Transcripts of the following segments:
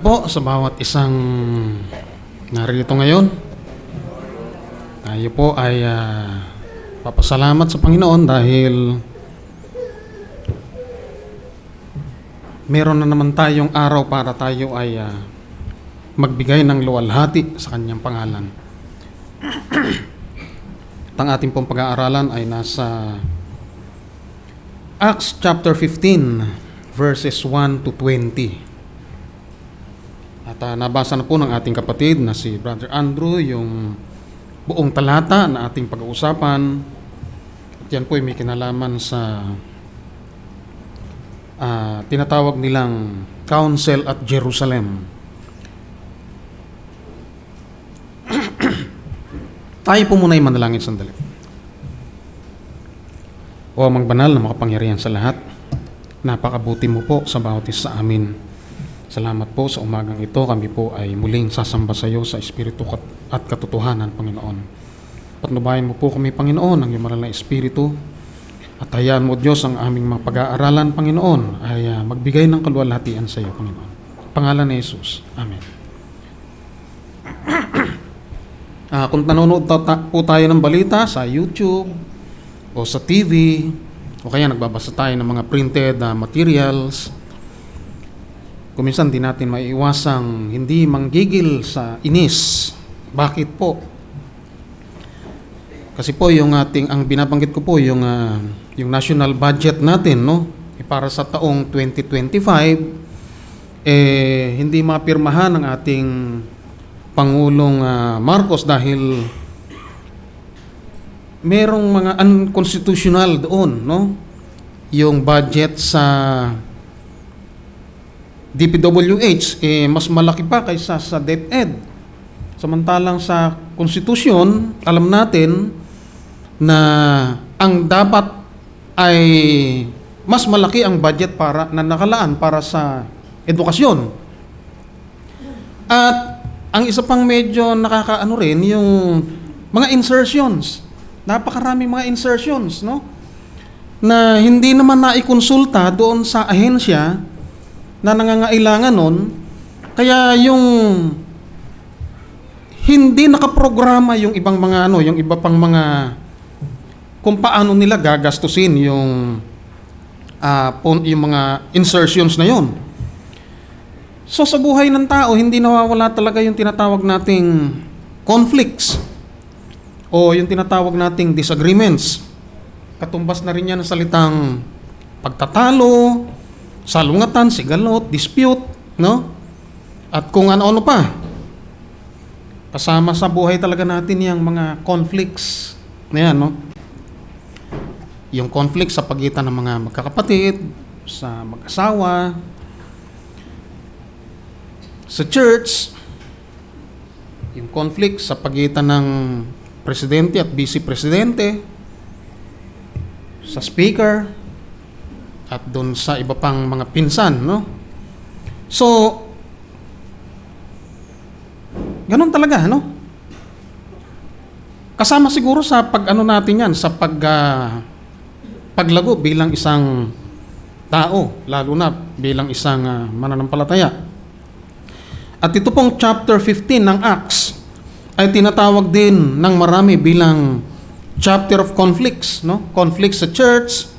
Po sa bawat isang narito ngayon. Tayo po ay papasalamat sa Panginoon dahil meron na naman tayong araw para tayo ay magbigay ng luwalhati sa Kanyang pangalan. At ang ating pong pag-aaralan ay nasa Acts chapter 15 verses 1 to 20. At nabasa na po ng ating kapatid na si Brother Andrew yung buong talata na ating pag-uusapan. At yan po ay may kinalaman sa tinatawag nilang Council at Jerusalem. Tayo po muna ay manalangin sandali. O Amang Banal na makapangyarihan sa lahat, napakabuti mo po sa bawat isa sa amin. Salamat po sa umagang ito. Kami po ay muling sasamba sa iyo sa Espiritu at katotohanan, Panginoon. Patnubayan mo po kami, Panginoon, ang iyong maral na Espiritu. At hayaan mo, Diyos, ang aming mga pag-aaralan, Panginoon, ay magbigay ng kaluwalhatian sa iyo, Panginoon. Pangalan ni Jesus. Amen. Kung nanonood po tayo ng balita sa YouTube o sa TV, o kaya nagbabasa tayo ng mga printed materials, kuminsan di natin maiiwasang hindi manggigil sa inis. Bakit po? Kasi po ang binabanggit ko po yung national budget natin, no? Para sa taong 2025 hindi mapirmahan ng ating Pangulong Marcos dahil merong mga unconstitutional doon, no? Yung budget sa DPWH mas malaki pa kaysa sa DepEd. Samantalang sa konstitusyon, alam natin na ang dapat ay mas malaki ang budget na nakalaan para sa edukasyon. At ang isa pang medyo nakakaano rin yung mga insertions. Napakaraming mga insertions, no? Na hindi naman naikonsulta doon sa ahensya na nangangailangan nun, kaya yung hindi nakaprograma yung ibang mga yung iba pang mga kung paano nila gagastusin yung mga insertions na yon. So sa buhay ng tao, hindi nawawala talaga yung tinatawag nating conflicts o yung tinatawag nating disagreements. Katumbas na rin yan ang salitang pagtatalo, salungatan, sigalot, dispute, no? At kung ano-ano pa. Kasama sa buhay talaga natin yung mga conflicts na yan, no? Yung conflict sa pagitan ng mga magkakapatid, sa mag-asawa, sa church, yung conflict sa pagitan ng presidente at vice-presidente, sa speaker, at doon sa iba pang mga pinsan, no? So, ganun talaga, no? Kasama siguro sa pag-ano natin yan, sa paglago bilang isang tao, lalo na bilang isang mananampalataya. At ito pong chapter 15 ng Acts ay tinatawag din ng marami bilang chapter of conflicts, no? Conflicts sa church.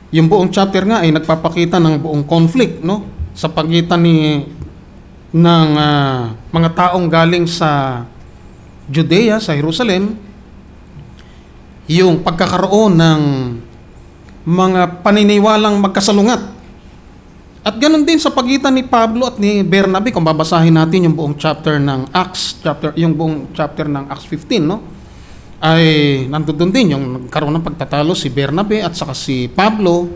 Yung buong chapter nga ay nagpapakita ng buong conflict, no? Sa pagitan ng mga taong galing sa Judea, sa Jerusalem, yung pagkakaroon ng mga paniniwalang magkasalungat. At ganoon din sa pagitan ni Pablo at ni Bernabe, kung babasahin natin yung buong chapter ng Acts, yung buong chapter ng Acts 15, no? Ay nandoon din yung nagkaroon ng pagtatalo si Bernabe at saka si Pablo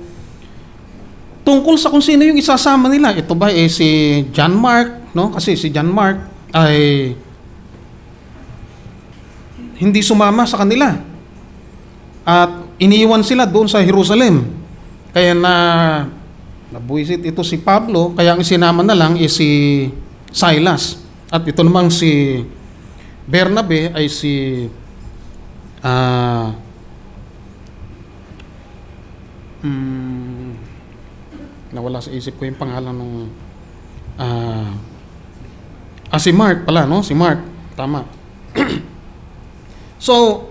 tungkol sa kung sino yung isasama nila. Ito ba si John Mark, no? Kasi si John Mark ay hindi sumama sa kanila at iniwan sila doon sa Jerusalem. Kaya nabuisit ito si Pablo, kaya ang sinama na lang si Silas. At ito namang si Bernabe ay si nawala sa isip ko yung pangalan ng Si Mark pala, no? Si Mark. Tama. So,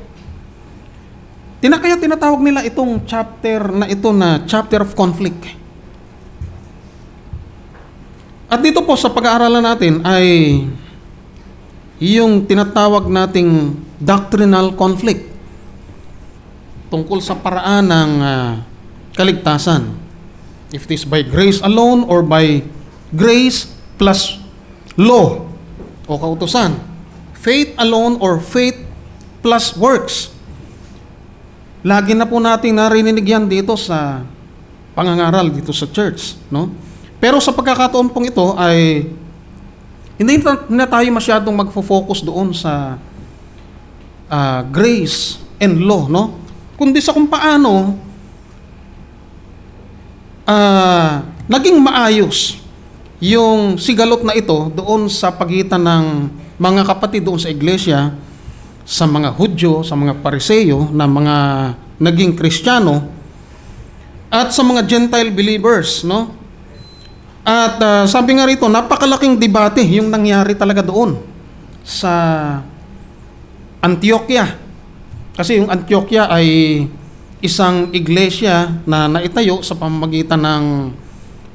kaya tinatawag nila itong chapter na ito na chapter of conflict. At dito po sa pag-aaralan natin ay yung tinatawag nating doctrinal conflict tungkol sa paraan ng kaligtasan. If it is by grace alone or by grace plus law o kautusan. Faith alone or faith plus works. Lagi na po nating narinig yan dito sa pangangaral dito sa church, no? Pero sa pagkakataon pong ito ay hindi na tayo masyadong magfo-focus doon sa grace and law, no? Kundi sa kung paano naging maayos yung sigalot na ito doon sa pagitan ng mga kapatid doon sa iglesia, sa mga Hudyo, sa mga Pariseyo, na mga naging Kristiyano, at sa mga Gentile believers, no? At sabi nga rito, napakalaking debate yung nangyari talaga doon sa Antioquia. Kasi yung Antioquia ay isang iglesia na naitayo sa pamamagitan ng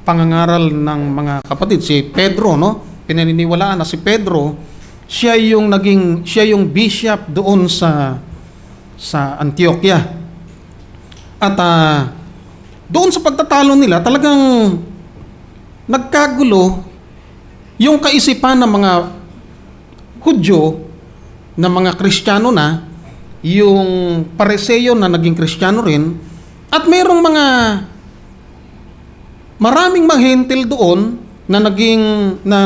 pangangaral ng mga kapatid. Si Pedro, no? Pinaniniwalaan na si Pedro, siya yung bishop doon sa Antioquia. At doon sa pagtatalo nila, talagang nagkagulo yung kaisipan ng mga Hudyo na mga Kristiyano na, yung Pariseyo na naging Kristiyano rin, at mayroong maraming mga Hentil doon na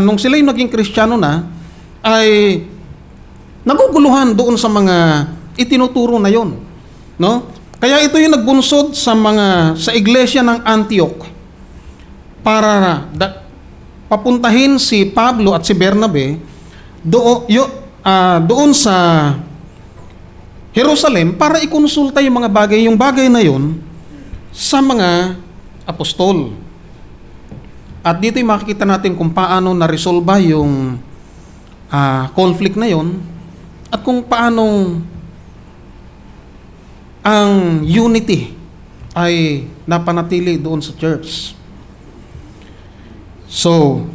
nung sila yung naging Kristiyano na, ay naguguluhan doon sa mga itinuturo na yon, no? Kaya ito yung nagbunsod sa iglesia ng Antioch para papuntahin si Pablo at si Bernabe doon sa Jerusalem para ikonsulta yung bagay na yon sa mga apostol. At dito yung makikita natin kung paano na-resolve yung conflict na yon at kung paano ang unity ay napanatili doon sa church. So,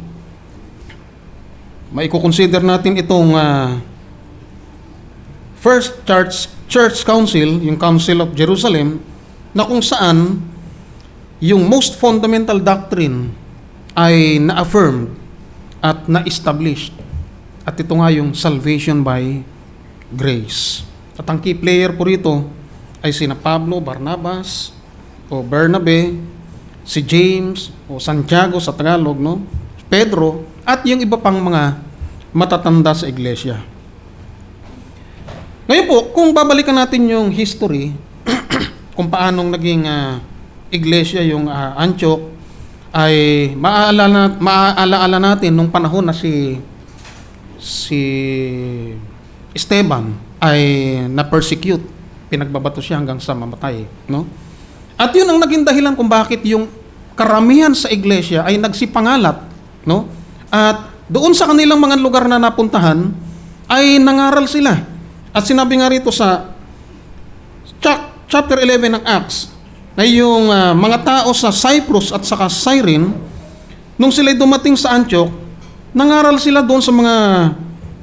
maiko-consider natin itong First Church Council, yung Council of Jerusalem, na kung saan yung most fundamental doctrine ay na-affirmed at na-established. At ito nga yung salvation by grace. At ang key player po rito ay sina Pablo, Barnabas, o Bernabe, si James, o Santiago sa Tagalog, no? Pedro, at yung iba pang mga matatanda sa iglesia. Ngayon po, kung babalikan natin yung history, kung paanong naging iglesia yung Antioch, ay maaala natin nung panahon na si Esteban ay na-persecute, pinagbabato siya hanggang sa mamatay, no? At yun ang naging dahilan kung bakit yung karamihan sa iglesia ay nagsipangalat, no? At doon sa kanilang mga lugar na napuntahan ay nangaral sila. At sinabi nga rito sa chapter 11 ng Acts na yung mga tao sa Cyprus at saka Cyrene, nung sila'y dumating sa Antioch, nangaral sila doon sa mga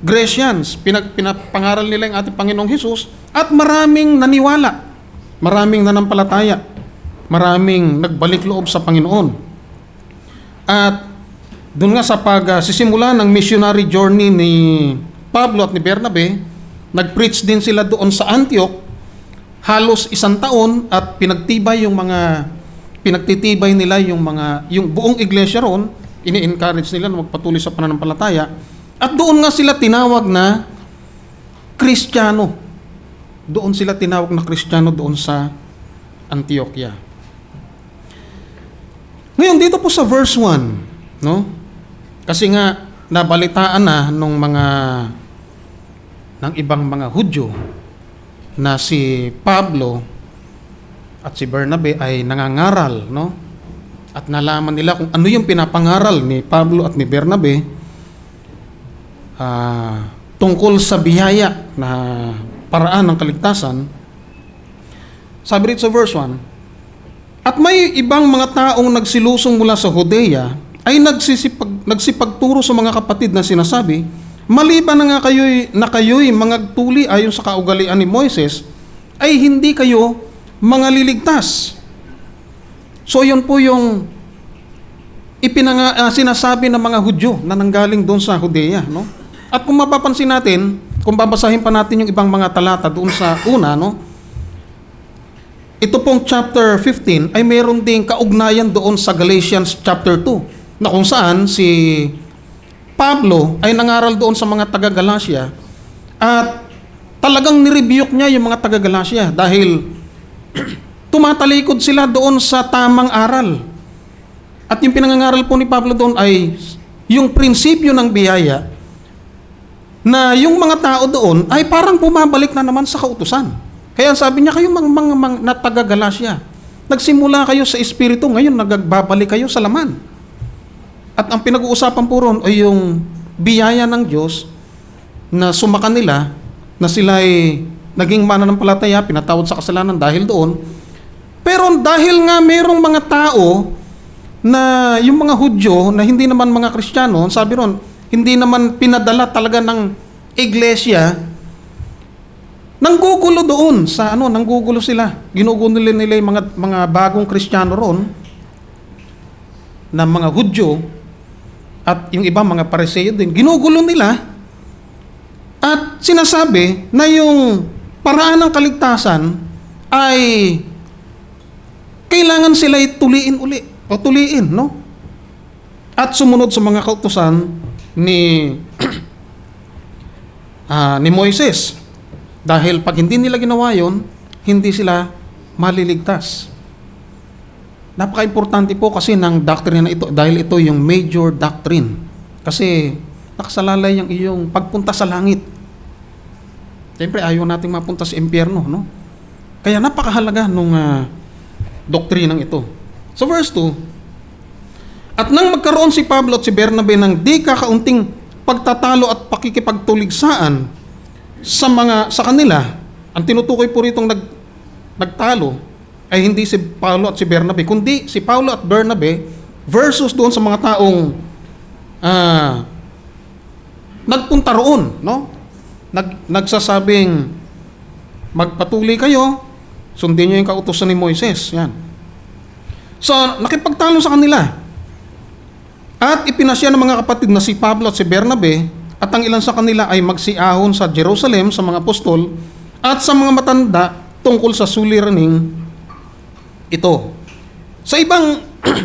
Grecians. Pinapangaral nila yung ating Panginoong Hesus at maraming naniwala, maraming nanampalataya, maraming nagbalik loob sa Panginoon. At doon nga sa pagsisimula ng missionary journey ni Pablo at ni Bernabe, nag-preach din sila doon sa Antioch halos 1 taon at pinagtibay nila yung buong iglesia roon, ini-encourage nila na magpatuloy sa pananampalataya. At doon nga sila tinawag na Kristiyano. Doon sila tinawag na Kristiyano doon sa Antioquia. Ngayon dito po sa verse 1, no? Kasi nga nabalitaan na ng ibang mga Hudyo na si Pablo at si Bernabe ay nangangaral, no? at nalaman nila kung ano yung pinapangaral ni Pablo at ni Bernabe tungkol sa biyaya na paraan ng kaligtasan, sabi rito sa verse 1, at may ibang mga taong nagsilusong mula sa Judea ay nagsipagturo sa mga kapatid na sinasabi, maliban na nga kayo'y mga tuli ayon sa kaugalian ni Moises, ay hindi kayo mga liligtas. So yun po yung sinasabi ng mga Hudyo na nanggaling doon sa Judea, no? At kung mapapansin natin, kung babasahin pa natin yung ibang mga talata doon sa una, no? Ito pong chapter 15 ay mayroon ding kaugnayan doon sa Galatians chapter 2, na kung saan si Pablo ay nangaral doon sa mga taga-Galacia at talagang nirebuke niya yung mga taga-Galacia dahil tumatalikod sila doon sa tamang aral. At yung pinangangaral po ni Pablo doon ay yung prinsipyo ng biyaya na yung mga tao doon ay parang bumabalik na naman sa kautusan. Kaya sabi niya, kayo mga taga-Galacia, nagsimula kayo sa espiritu, ngayon nagbabalik kayo sa laman. At ang pinag-uusapan po ron ay yung biyaya ng Diyos na sumakan nila, na sila ay naging mananampalataya, pinatawad sa kasalanan dahil doon. Pero dahil nga mayroong mga tao na yung mga Hudyo na hindi naman mga Kristiyano, sabi ron, hindi naman pinadala talaga ng iglesia, nanggugulo doon sa nanggugulo sila. Ginugulo nila yung mga bagong Kristiyano ron na mga Hudyo at yung ibang mga Pariseo din. Ginugulo nila at sinasabi na yung paraan ng kaligtasan ay kailangan sila tuliin, no? At sumunod sa mga kautusan ni Moises. Dahil pag hindi nila ginawa yon, hindi sila maliligtas. Napaka-importante po kasi ng doctrine na ito dahil ito yung major doctrine. Kasi nakasalalay yung iyong pagpunta sa langit. Siyempre ayaw nating mapunta sa impyerno, no? Kaya napakahalaga nung doktrinang ito. So verse 2, at nang magkaroon si Pablo at si Bernabe ng di kakaunting pagtatalo at pakikipagtuligsaan sa kanila, ang tinutukoy po ritong nagtalo ay hindi si Paulo at si Bernabe, kundi si Paulo at Bernabe versus doon sa mga taong nagpunta roon, no? Nagsasabing magpatuloy kayo, sundin niyo yung kautusan ni Moises. Yan. So, nakipagtalo sa kanila. At ipinasya ng mga kapatid na si Pablo at si Bernabe at ang ilan sa kanila ay magsiahon sa Jerusalem sa mga apostol at sa mga matanda tungkol sa suliraning ito. Sa ibang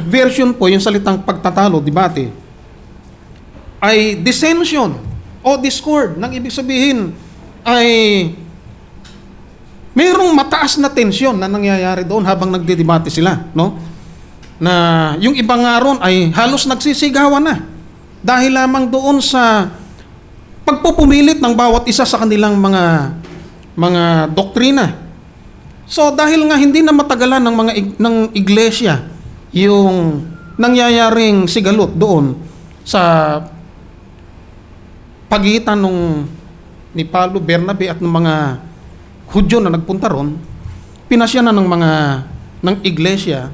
version po, yung salitang pagtatalo, debate, ay dissension o discord. Nang ibig sabihin ay mayroong mataas na tensyon na nangyayari doon habang nagdedebate sila, no? Na yung ibang nga ron ay halos nagsisigawan na dahil lamang doon sa pagpupumilit ng bawat isa sa kanilang mga doktrina. So dahil nga hindi na matagalan ng iglesia yung nangyayaring sigalot doon sa pagitan ni Pablo, Bernabe at ng mga Hudyo na nagpunta ron, pinasya na ng iglesia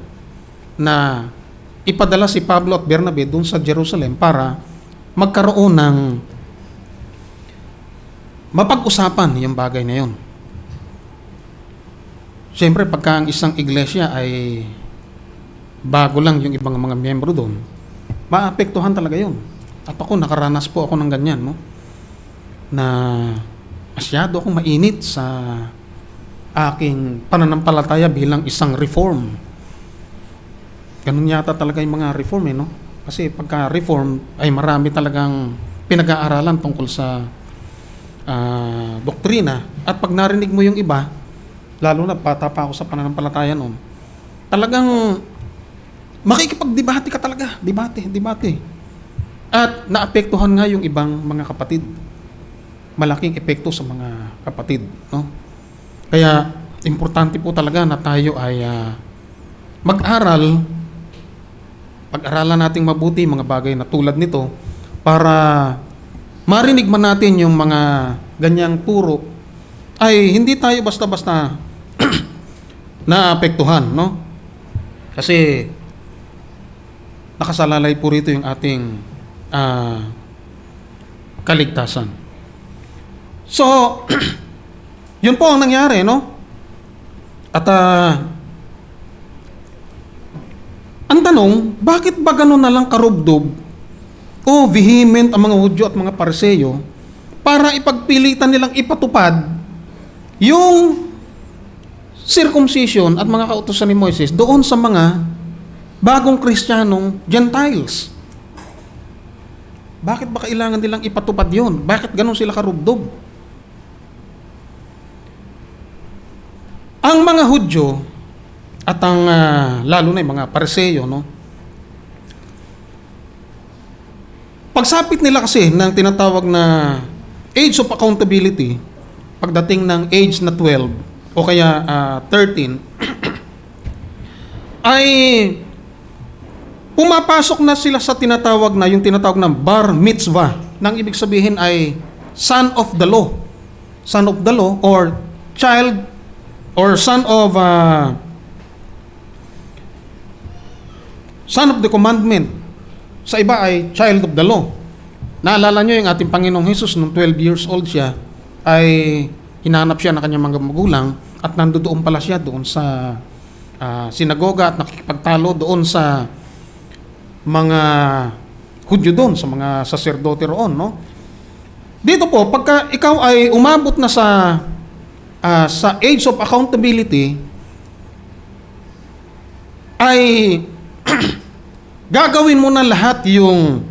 na ipadala si Pablo at Bernabe doon sa Jerusalem para magkaroon ng mapag-usapan yung bagay na yun. Siyempre, pagka ang isang iglesia ay bago lang yung ibang mga miyembro doon, maapektuhan talaga yun. At ako, nakaranas po ako ng ganyan, no? Na masyado akong mainit sa aking pananampalataya bilang isang reform. Ganun yata talaga yung mga reform, no? Kasi pagka reform ay marami talagang pinag-aaralan tungkol sa doktrina. At pag narinig mo yung iba, lalo na bata pa ako sa pananampalataya noon, talagang makikipagdebate ka talaga. Debate. At naapektuhan nga yung ibang mga kapatid. Malaking epekto sa mga kapatid, no? Kaya importante po talaga na tayo ay mag-aral pag-aralan nating mabuti mga bagay na tulad nito para marinig man natin yung mga ganyang turo ay hindi tayo basta-basta naapektuhan, no? Kasi nakasalalay po rito yung ating kaligtasan. So, yun po ang nangyari, no? At ang tanong, bakit ba gano'n na lang karubdob o vehement ang mga Hudyo at mga Pariseyo para ipagpilitan nilang ipatupad yung circumcision at mga kautusan ni Moises doon sa mga bagong Kristiyanong Gentiles? Bakit ba kailangan nilang ipatupad yun? Bakit gano'n sila karubdob? Ang mga Hudyo at ang lalo na yung mga Pariseyo, no? Pagsapit nila kasi ng tinatawag na age of accountability, pagdating ng age na 12 o kaya 13, ay pumapasok na sila sa yung tinatawag na bar mitzvah. Nang ibig sabihin ay son of the law. Son of the law or child or son of the commandment. Sa iba ay child of the law. Naalala nyo yung ating Panginoong Hesus nung 12 years old siya ay hinanap siya ng kanyang mga magulang at nandoon pala siya doon sa sinagoga at nakikipagtalo doon sa mga Hudyo doon, sa mga saserdote roon, no? Dito po, pagka ikaw ay umabot na sa age of accountability, ay gagawin mo na lahat yung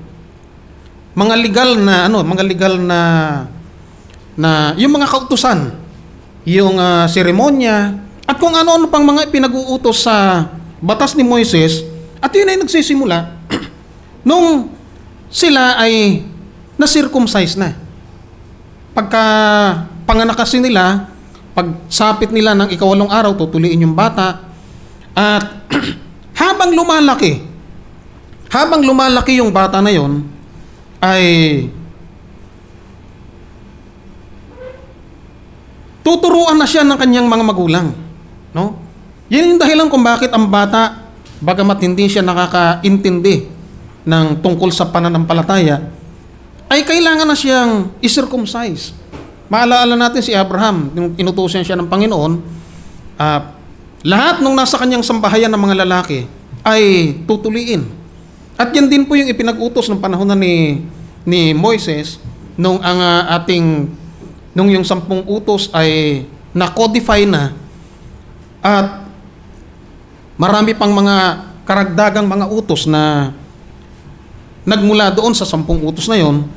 mga legal na yung mga kautusan, yung seremonya, at kung ano-ano pang mga pinag-uutos sa batas ni Moises, at yun ay nagsisimula nung sila ay na-circumcise na. Pagka panganak kasi nila, pagsapit nila ng ika-8 araw, tutuliin yung bata. At habang lumalaki yung bata na yon, ay tuturuan na siya ng kanyang mga magulang, no? Yan yung dahilan kung bakit ang bata, bagamat hindi siya nakakaintindi ng tungkol sa pananampalataya, ay kailangan na siyang i-circumcise. Maalaala natin si Abraham, nung inutusan siya ng Panginoon, lahat nung nasa kanyang sambahayan ng mga lalaki ay tutuliin. At yan din po yung ipinag-utos ng panahon na ni Moises nung nung yung 10 utos ay na-codify na at marami pang mga karagdagang mga utos na nagmula doon sa 10 utos na yon.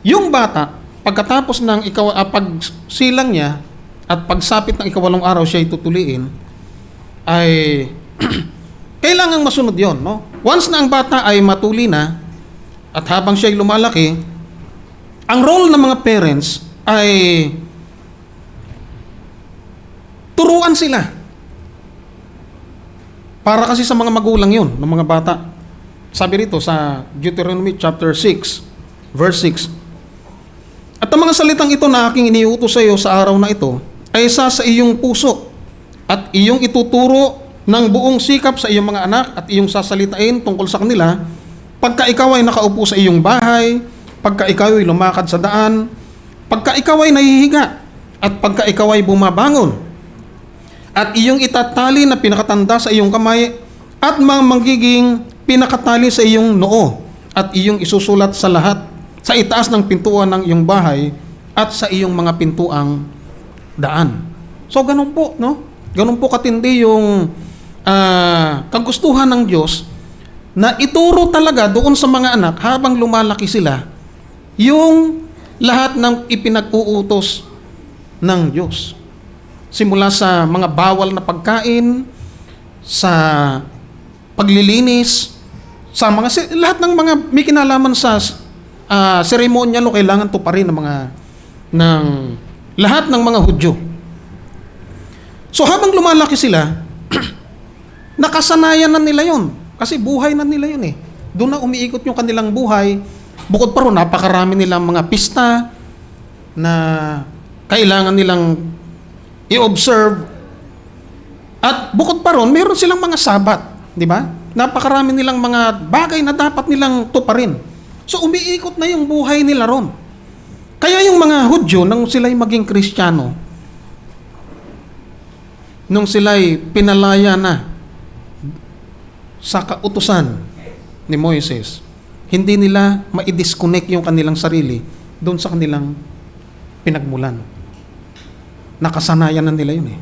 Yung bata, pagkatapos ng pagsilang niya at pagsapit ng ika-8 araw siya itutuliin, ay kailangang masunod yon, no? Once na ang bata ay matuli na at habang siya ay lumalaki, ang role ng mga parents ay turuan sila. Para kasi sa mga magulang yon, ng mga bata. Sabi rito sa Deuteronomy chapter 6, verse 6, at ang mga salitang ito na aking iniutos sa iyo sa araw na ito ay isa sa iyong puso at iyong ituturo ng buong sikap sa iyong mga anak at iyong sasalitain tungkol sa kanila pagka ikaw ay nakaupo sa iyong bahay, pagka ikaw ay lumakad sa daan, pagka ikaw ay nahihiga at pagka ikaw ay bumabangon. At iyong itatali na pinakatanda sa iyong kamay at magiging pinakatali sa iyong noo at iyong isusulat sa itaas ng pintuan ng iyong bahay at sa iyong mga pintuang daan. So ganun po, no? Ganun po katindi yung kagustuhan ng Diyos na ituro talaga doon sa mga anak habang lumalaki sila yung lahat ng ipinag-uutos ng Diyos. Simula sa mga bawal na pagkain, sa paglilinis, sa lahat ng mga may kinalaman sa seremonyal o kailangan tuparin ng lahat ng mga Hudyo. So habang lumalaki sila, nakasanayan na nila yon. Kasi buhay na nila yun eh. Doon na umiikot yung kanilang buhay. Bukod pa ron, napakarami nilang mga pista na kailangan nilang i-observe. At bukod pa ron, meron silang mga sabat. Di ba? Napakarami nilang mga bagay na dapat nilang tuparin. So umiikot na yung buhay nila ron. Kaya yung mga Hudyo, nang sila'y maging Kristiyano, nung sila'y pinalaya na sa kautusan ni Moises, hindi nila ma-disconnect yung kanilang sarili doon sa kanilang pinagmulan. Nakasanayan na nila yun eh.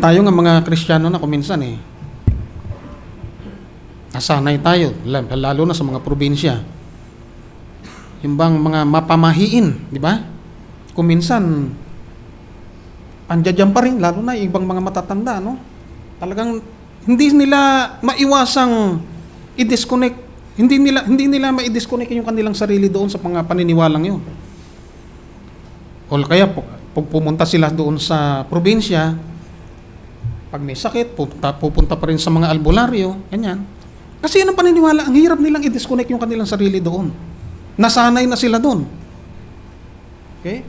Tayo nga mga Kristiyano na kuminsan eh, nasanay tayo, lalo na sa mga probinsya. Yung bang mga mapamahiin, di ba? Kuminsan, andyan pa rin, lalo na yung ibang mga matatanda, no? Talagang hindi nila maiwasang i-disconnect. Hindi nila ma-disconnect yung kanilang sarili doon sa mga paniniwalang yun. O kaya pag pumunta sila doon sa probinsya, pag may sakit, pupunta pa rin sa mga albularyo, ganyan. Kasi yun ang paniniwala, ang hirap nilang i-disconnect yung kanilang sarili doon. Nasanay na sila doon. Okay?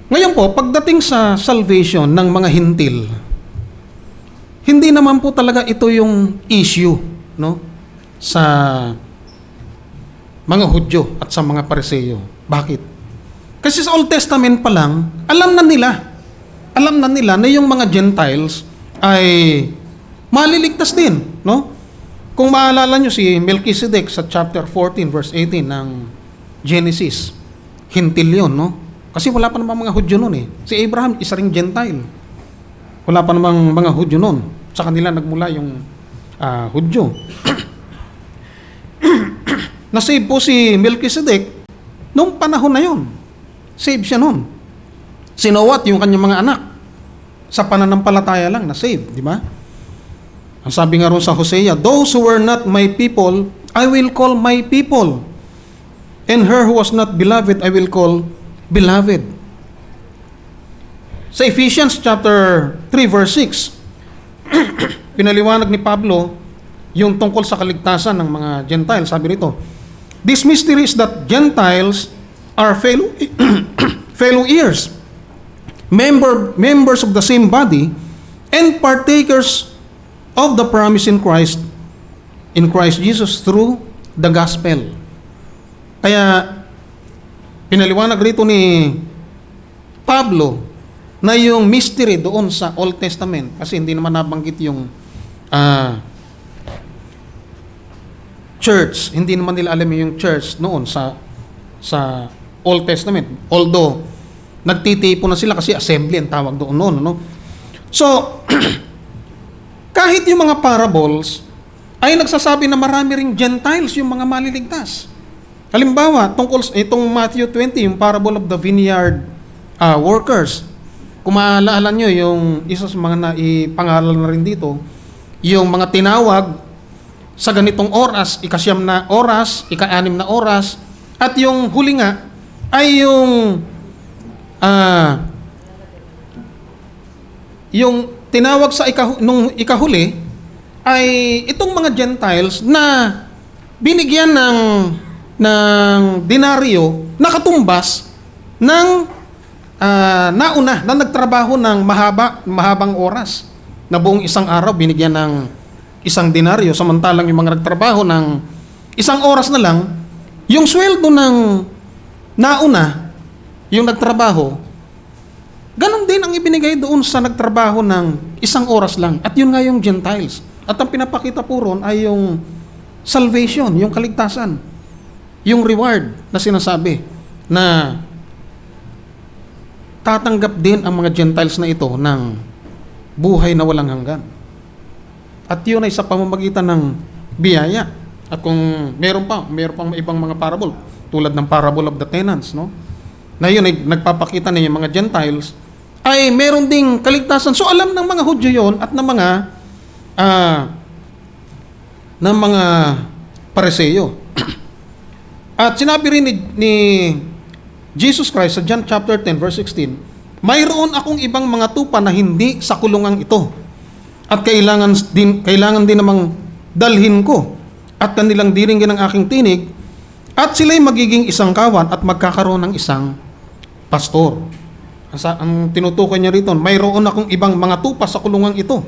Ngayon po, pagdating sa salvation ng mga hintil, hindi naman po talaga ito yung issue, no? Sa mga Hudyo at sa mga Pariseo. Bakit? Kasi sa Old Testament pa lang, alam na nila na yung mga Gentiles ay maliligtas din, no? Kung maalala nyo si Melchizedek sa chapter 14 verse 18 ng Genesis, hintil yun, no? Kasi wala pa namang mga Hudyo noon eh. Si Abraham, isa ring Gentile. Wala pa namang mga Hudyo noon. Sa kanila nagmula yung Hudyo. Na-save po si Melchizedek nung panahon na yun. Save siya noon. Si Noah at yung kanyang mga anak, sa pananampalataya lang na-save, di ba? Ang sabi nga ron sa Hosea, those who were not my people, I will call my people. And her who was not beloved, I will call beloved. Sa Ephesians chapter 3 verse 6, pinaliwanag ni Pablo yung tungkol sa kaligtasan ng mga Gentiles. Sabi rito, this mystery is that Gentiles are fellow heirs, members of the same body, and partakers of the promise in Christ Jesus through the gospel. Kaya pinaliwanag rito ni Pablo na yung mystery doon sa Old Testament, kasi hindi naman nabanggit yung church, hindi naman nila alam yung church noon sa Old Testament. Although nagtitipo na sila kasi assembly ang tawag doon noon, no? So kahit yung mga parables ay nagsasabi na marami ring Gentiles yung mga maliligtas. Halimbawa, tungkol itong Matthew 20, yung parable of the vineyard workers. Kung maalala nyo, yung isa sa mga naipangaral na rin dito, yung mga tinawag sa ganitong oras, ika-siyam na oras, ika-anim na oras, at yung huli nga ay yung tinawag sa nung ikahuli ay itong mga Gentiles na binigyan ng denaryo na katumbas ng nauna na nagtrabaho ng mahabang oras, na buong isang araw binigyan ng isang denaryo, samantalang yung mga nagtrabaho ng isang oras na lang, yung sweldo ng nauna, yung nagtrabaho, ganon din ang ibinigay doon sa nagtrabaho ng isang oras lang. At yun nga yung Gentiles. At ang pinapakita po ron ay yung salvation, yung kaligtasan, yung reward na sinasabi na tatanggap din ang mga Gentiles na ito ng buhay na walang hanggan. At yun ay sa pamamagitan ng biyaya. At kung meron pang ibang mga parable, tulad ng parable of the tenants, no? Na yun ay nagpapakita na yung mga Gentiles ay meron ding kaligtasan. So alam ng mga Hudyo yun at ng mga Pariseo. At sinabi rin ni Jesus Christ sa John chapter 10 verse 16, mayroon akong ibang mga tupa na hindi sa kulungang ito. At kailangan din namang dalhin ko at kanilang diringgin ang aking tinig at sila'y magiging isang kawan at magkakaroon ng isang pastor. Ang tinutukoy niya rito, mayroon akong ibang mga tupa sa kulungang ito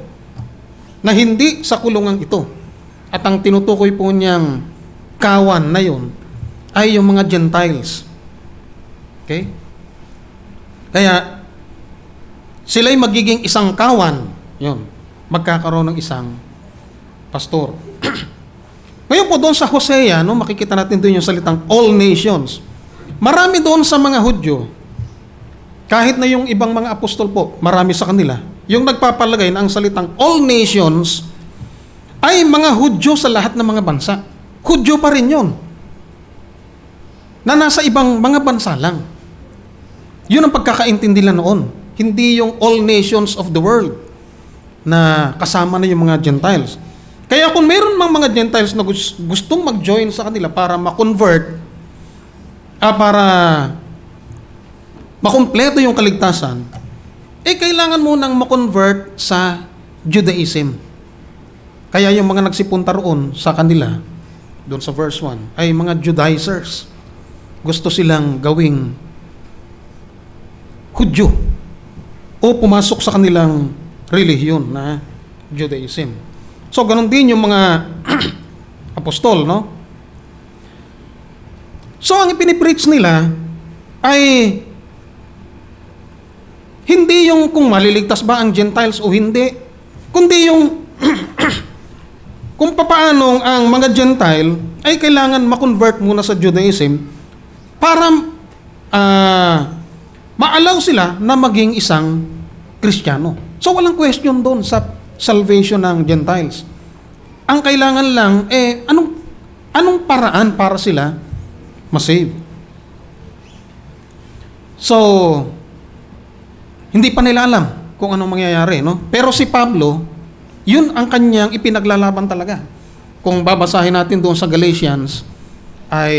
na hindi sa kulungang ito. At ang tinutukoy po niyang kawan na yun ay yung mga Gentiles. Okay? Kaya sila'y magiging isang kawan, yun, magkakaroon ng isang pastor. Ngayon po doon sa Hosea, no, makikita natin doon yung salitang all nations. Marami doon sa mga Hudyo, kahit na yung ibang mga apostol po, marami sa kanila, yung nagpapalagay na ang salitang all nations ay mga Hudyo sa lahat ng mga bansa. Hudyo pa rin yun. Na nasa ibang mga bansa lang. Yun ang pagkakaintindi nila noon. Hindi yung all nations of the world na kasama na yung mga Gentiles. Kaya kung mayroon mang mga Gentiles na gustong mag-join sa kanila para ma-convert, para makumpleto yung kaligtasan, kailangan mo nang ma-convert sa Judaism. Kaya yung mga nagsipunta roon sa kanila, doon sa verse 1, ay mga Judaizers. Gusto silang gawing Hudyo o pumasok sa kanilang relihiyon na Judaism. So, ganun din yung mga apostol, no? So, ang ipinipreach nila ay hindi yung kung maliligtas ba ang Gentiles o hindi, kundi yung kung papaano ang mga Gentile ay kailangan ma-convert muna sa Judaism para ma-allow sila na maging isang Kristiyano. So, walang question doon sa salvation ng Gentiles. Ang kailangan lang, anong paraan para sila masave? So, hindi pa nila alam kung anong mangyayari, no? Pero si Pablo, yun ang kanyang ipinaglalaban talaga. Kung babasahin natin doon sa Galatians, ay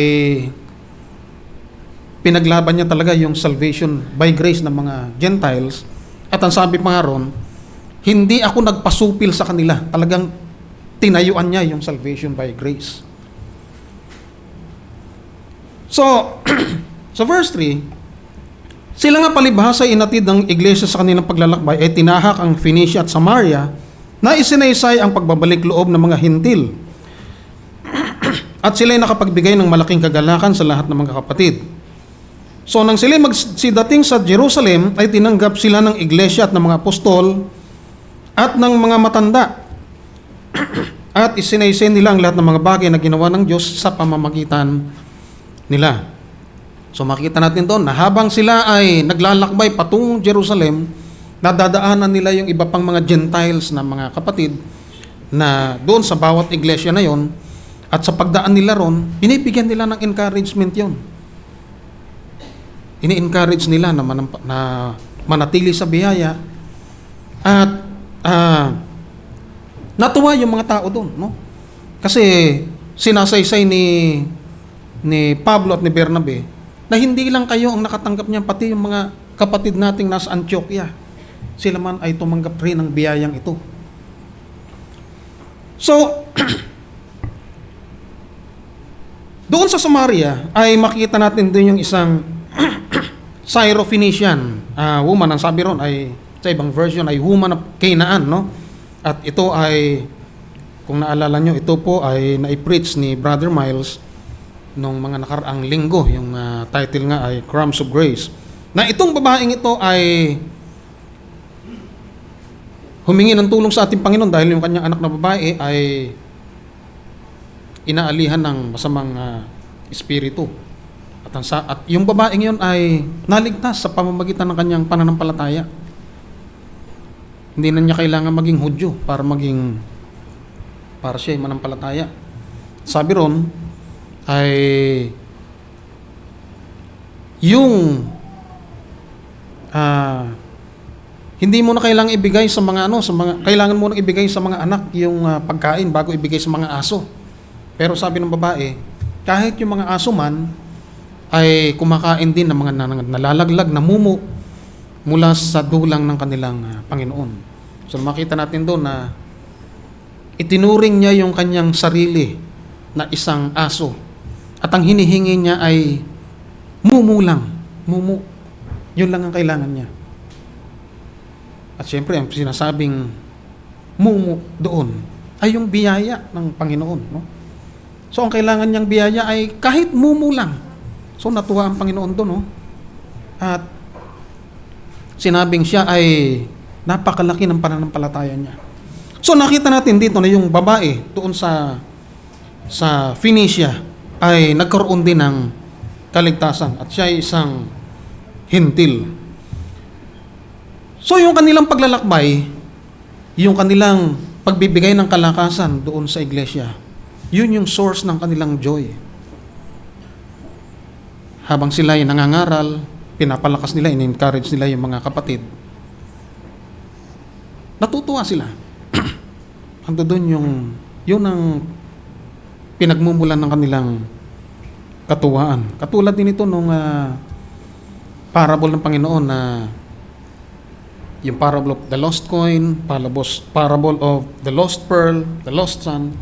pinaglaban niya talaga yung salvation by grace ng mga Gentiles. At ang sabi pa nga ron, hindi ako nagpasupil sa kanila. Talagang tinayuan niya yung salvation by grace. So, sa verse 3, sila nga palibhasa inatid ng iglesia sa kanilang paglalakbay ay tinahak ang Phoenicia at Samaria na isinaysay ang pagbabalik loob ng mga Hintil. At sila'y nakapagbigay ng malaking kagalakan sa lahat ng mga kapatid. So, nang sila'y magsidating sa Jerusalem, ay tinanggap sila ng iglesia at ng mga apostol at ng mga matanda. At isinaysay nila ang lahat ng mga bagay na ginawa ng Diyos sa pamamagitan nila. So makikita natin doon na habang sila ay naglalakbay patungong Jerusalem, nadadaanan nila yung iba pang mga Gentiles na mga kapatid na doon sa bawat iglesia na yon, at sa pagdaan nila ron, binibigyan nila ng encouragement yon. Ini-encourage nila na manatili sa biyaya at natuwa yung mga tao doon, no? Kasi sinasaysay ni Pablo at ni Bernabe na hindi lang kayo ang nakatanggap niyan, pati yung mga kapatid nating nasa Antioquia, sila man ay tumanggap rin ng biyayang ito. So, doon sa Samaria ay makita natin din yung isang Syrophoenician woman. Ang sabi ron ay, sa ibang version ay woman of Canaan, no? At ito ay, kung naalala nyo, ito po ay nai-preach ni Brother Miles nung mga nakaraang linggo. Yung title nga ay Crumbs of Grace. Na itong babaeng ito ay humingi ng tulong sa ating Panginoon dahil yung kanyang anak na babae ay inaalihan ng masamang espiritu. At yung babaeng yun ay naligtas sa pamamagitan ng kanyang pananampalataya. Hindi na niya kailangan maging Hudyo para siya ay manampalataya. Sabi ron ay yung hindi mo na kailangan ibigay sa mga kailangan mo na ibigay sa mga anak yung pagkain bago ibigay sa mga aso. Pero sabi ng babae, kahit yung mga aso man ay kumakain din ng mga nalalaglag na mumu mula sa dulang ng kanilang Panginoon. So makita natin doon na itinuring niya yung kanyang sarili na isang aso. At ang hinihingi niya ay mumu lang. Mumu. Yun lang ang kailangan niya. At syempre, ang sinasabing mumu doon ay yung biyaya ng Panginoon. No? So, ang kailangan niyang biyaya ay kahit mumu lang. So, natuwa ang Panginoon doon. No? At sinabing siya ay napakalaki ng pananampalataya niya. So, nakita natin dito na yung babae doon sa Phoenicia ay nagkaroon din ng kaligtasan. At siya ay isang hintil. So, yung kanilang paglalakbay, yung kanilang pagbibigay ng kalakasan doon sa iglesia, yun yung source ng kanilang joy. Habang sila ay nangangaral, pinapalakas nila, in-encourage nila yung mga kapatid, natutuwa sila. Ando doon yun ang pinagmumulan ng kanilang katuwaan. Katulad din ito nung parable ng Panginoon na yung parable of the lost coin, parable of the lost pearl, the lost son.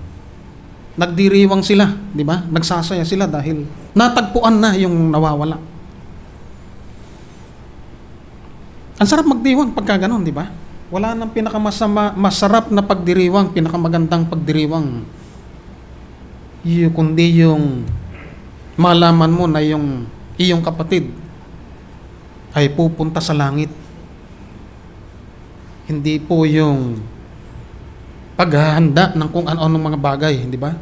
Nagdiriwang sila, di ba? Nagsasaya sila dahil natagpuan na yung nawawala. Ang sarap magdiwang pagka ganon, di ba? Wala nang masarap na pagdiriwang, pinakamagandang pagdiriwang. Kundi yung malaman mo na yung iyong kapatid ay pupunta sa langit. Hindi po yung paghahanda ng kung ano-anong mga bagay, di ba?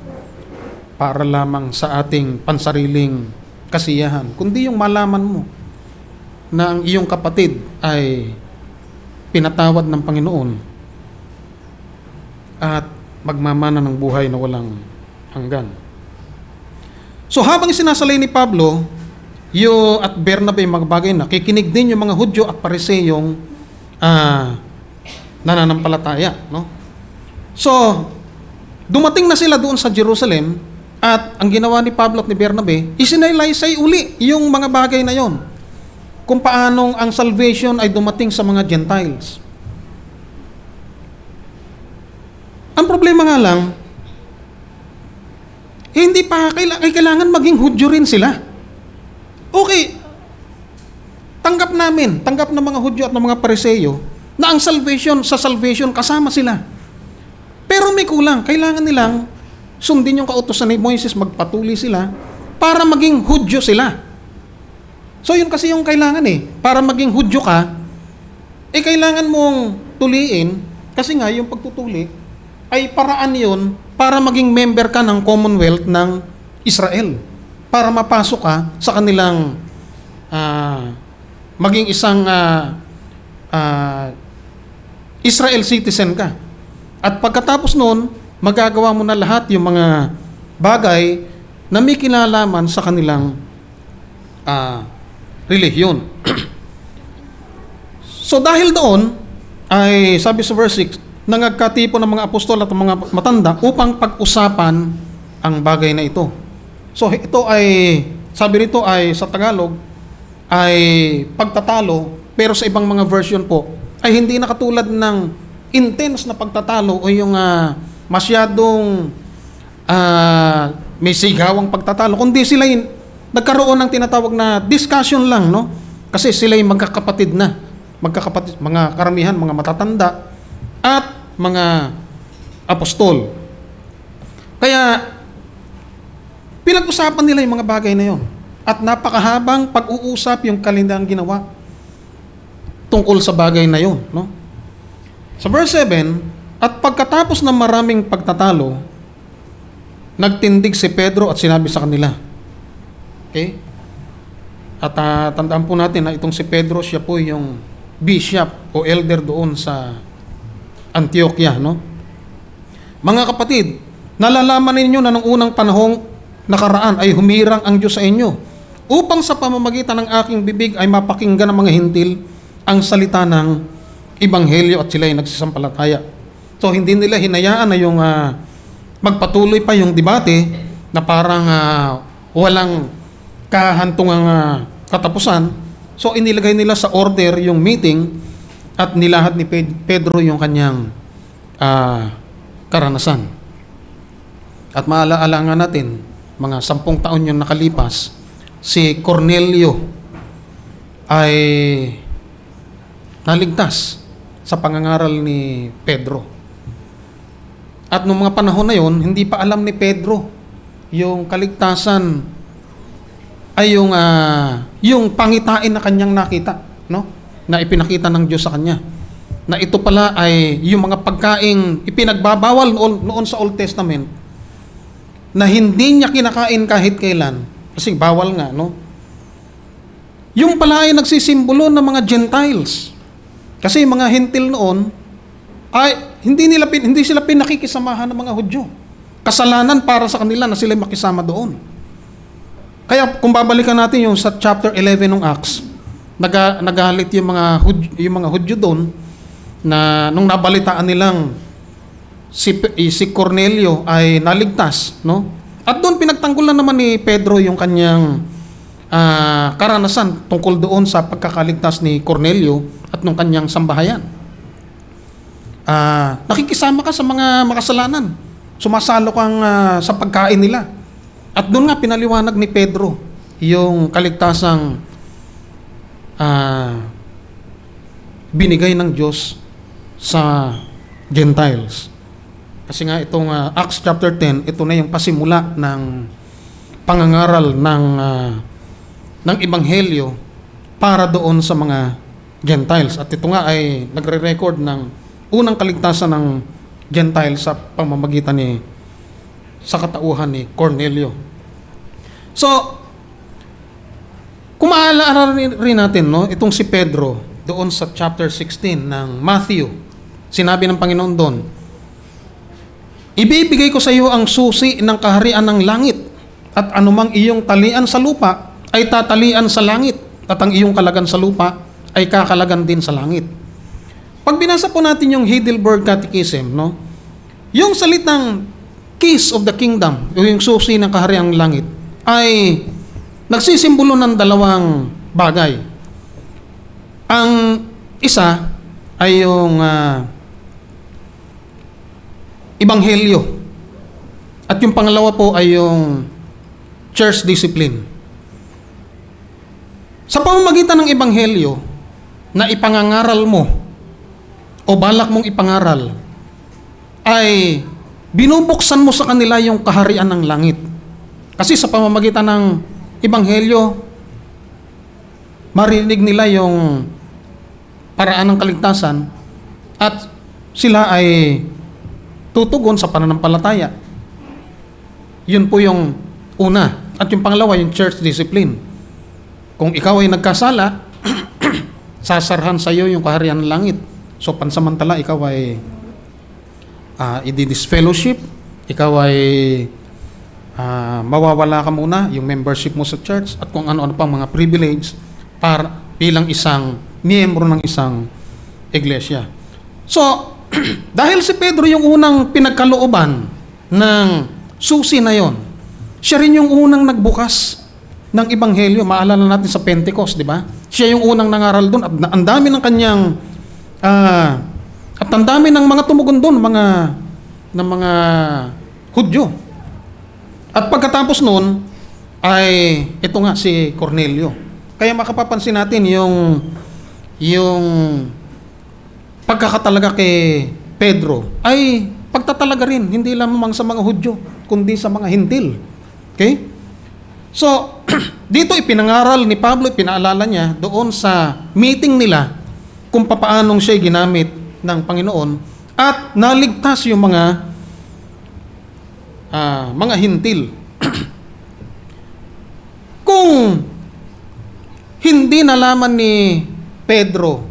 Para lamang sa ating pansariling kasiyahan. Kundi yung malaman mo na ang iyong kapatid ay pinatawad ng Panginoon at magmamana ng buhay na walang hanggan. So habang sinasalay ni Pablo at Bernabe yung mga bagay na, kikinig din yung mga Hudyo at Pariseyong nananampalataya, no? So, dumating na sila doon sa Jerusalem at ang ginawa ni Pablo at ni Bernabe, isinalaysay uli yung mga bagay na yon. Kung paanong ang salvation ay dumating sa mga Gentiles. Ang problema nga lang, hindi pa kailangan maging Hudyo rin sila. Okay, tanggap ng mga Hudyo at ng mga Pariseyo na ang sa salvation kasama sila. Pero may kulang. Kailangan nilang sundin yung kautusan ni Moises, magpatuloy sila para maging Hudyo sila. So yun kasi yung kailangan Para maging Hudyo ka, kailangan mong tuliin kasi nga yung pagtutuli ay paraan yun para maging member ka ng Commonwealth ng Israel. Para mapasok ka sa kanilang maging isang Israel citizen ka. At pagkatapos noon, magagawa mo na lahat yung mga bagay na may kinalaman sa kanilang relihiyon. So dahil doon, ay sabi sa verse 6, nangagkatipo ng mga apostol at mga matanda upang pag-usapan ang bagay na ito. So ito ay, sabi rito ay sa Tagalog, ay pagtatalo, pero sa ibang mga version po, ay hindi na katulad ng intense na pagtatalo o yung masyadong may sigawang pagtatalo, kundi sila nagkaroon ng tinatawag na discussion lang, no? Kasi sila yung magkakapatid, mga karamihan, mga matatanda at mga apostol. Kaya pinag-usapan nila yung mga bagay na yon at napakahabang pag-uusap yung kanilang ginawa tungkol sa bagay na yon, no? Sa verse 7, at pagkatapos ng maraming pagtatalo, nagtindig si Pedro at sinabi sa kanila. Okay? At tandaan po natin na itong si Pedro, siya po yung bishop o elder doon sa Antioquia, no? Mga kapatid, nalalaman ninyo na nung unang panahong nakaraan ay humirang ang Diyos sa inyo upang sa pamamagitan ng aking bibig ay mapakinggan ng mga hintil ang salita ng Ebanghelyo at sila ay nagsisampalataya. So hindi nila hinayaan na yung magpatuloy pa yung debate na parang walang kahantungang katapusan. So inilagay nila sa order yung meeting at nilahad ni Pedro yung kanyang karanasan. At maalaala nga natin, mga 10 taon yung nakalipas, si Cornelio ay naligtas sa pangangaral ni Pedro. At noong mga panahon na yon, hindi pa alam ni Pedro yung kaligtasan ay yung pangitain na kanyang nakita, no? Na ipinakita ng Diyos sa kanya. Na ito pala ay yung mga pagkaing ipinagbabawal noon sa Old Testament na hindi niya kinakain kahit kailan. Kasi bawal nga, no? Yung pala ay nagsisimbolo ng mga Gentiles. Kasi yung mga Hentil noon ay hindi sila pinakikisamahan ng mga Hudyo. Kasalanan para sa kanila na sila makisama doon. Kaya kung babalikan natin yung sa chapter 11 ng Acts, nagalit yung mga Hudyo doon na nung nabalitaan nilang si Cornelio ay naligtas, no? At doon pinagtanggol na naman ni Pedro yung kanyang karanasan tungkol doon sa pagkakaligtas ni Cornelio at nung kanyang sambahayan. Nakikisama ka sa mga makasalanan. Sumasalo kang sa pagkain nila. At doon nga pinaliwanag ni Pedro yung kaligtasang binigay ng Diyos sa Gentiles. Kasi nga itong Acts chapter 10, ito na yung pasimula ng pangangaral ng Ebanghelyo para doon sa mga Gentiles. At ito nga ay nagre-record ng unang kaligtasan ng Gentiles sa pamamagitan sa katauhan ni Cornelio. So, kung maaalala rin natin, no, itong si Pedro doon sa chapter 16 ng Matthew, sinabi ng Panginoon doon, ibibigay ko sa iyo ang susi ng kaharian ng langit at anumang iyong talian sa lupa ay tatalian sa langit at ang iyong kalagan sa lupa ay kakalagan din sa langit. Pag binasa po natin yung Heidelberg Catechism, no, yung salitang keys of the kingdom, o yung susi ng kahariang langit, ay nagsisimbolo ng dalawang bagay. Ang isa ay yung Ebanghelyo. At yung pangalawa po ay yung church discipline. Sa pamamagitan ng Ebanghelyo na ipangangaral mo o balak mong ipangaral, ay binubuksan mo sa kanila yung kaharian ng langit. Kasi sa pamamagitan ng Ebanghelyo, marinig nila yung paraan ng kaligtasan at sila ay tutugon sa pananampalataya. Yun po yung una. At yung pangalawa, yung church discipline. Kung ikaw ay nagkasala, sasarhan sa iyo yung kaharian ng langit. So pansamantala, ikaw ay i-disfellowship, ikaw ay mawawala ka muna yung membership mo sa church at kung ano-ano pang mga privilege para bilang isang miyembro ng isang iglesia. So, dahil si Pedro yung unang pinagkalooban ng susi na yon, siya rin yung unang nagbukas ng Ebanghelyo. Maalala natin sa Pentecost, di ba? Siya yung unang nangaral doon at ang dami ng kanyang at ang dami ng mga tumugon doon, mga Hudyo. At pagkatapos noon ay ito nga si Cornelio. Kaya makapapansin natin yung pagkakatalaga kay Pedro ay pagtatalaga rin, hindi lamang sa mga Hudyo, kundi sa mga Hintil. Okay? So, dito ipinangaral ni Pablo, pinaalala niya doon sa meeting nila kung papaanong siya ginamit ng Panginoon at naligtas yung mga Hintil. Kung hindi nalaman ni Pedro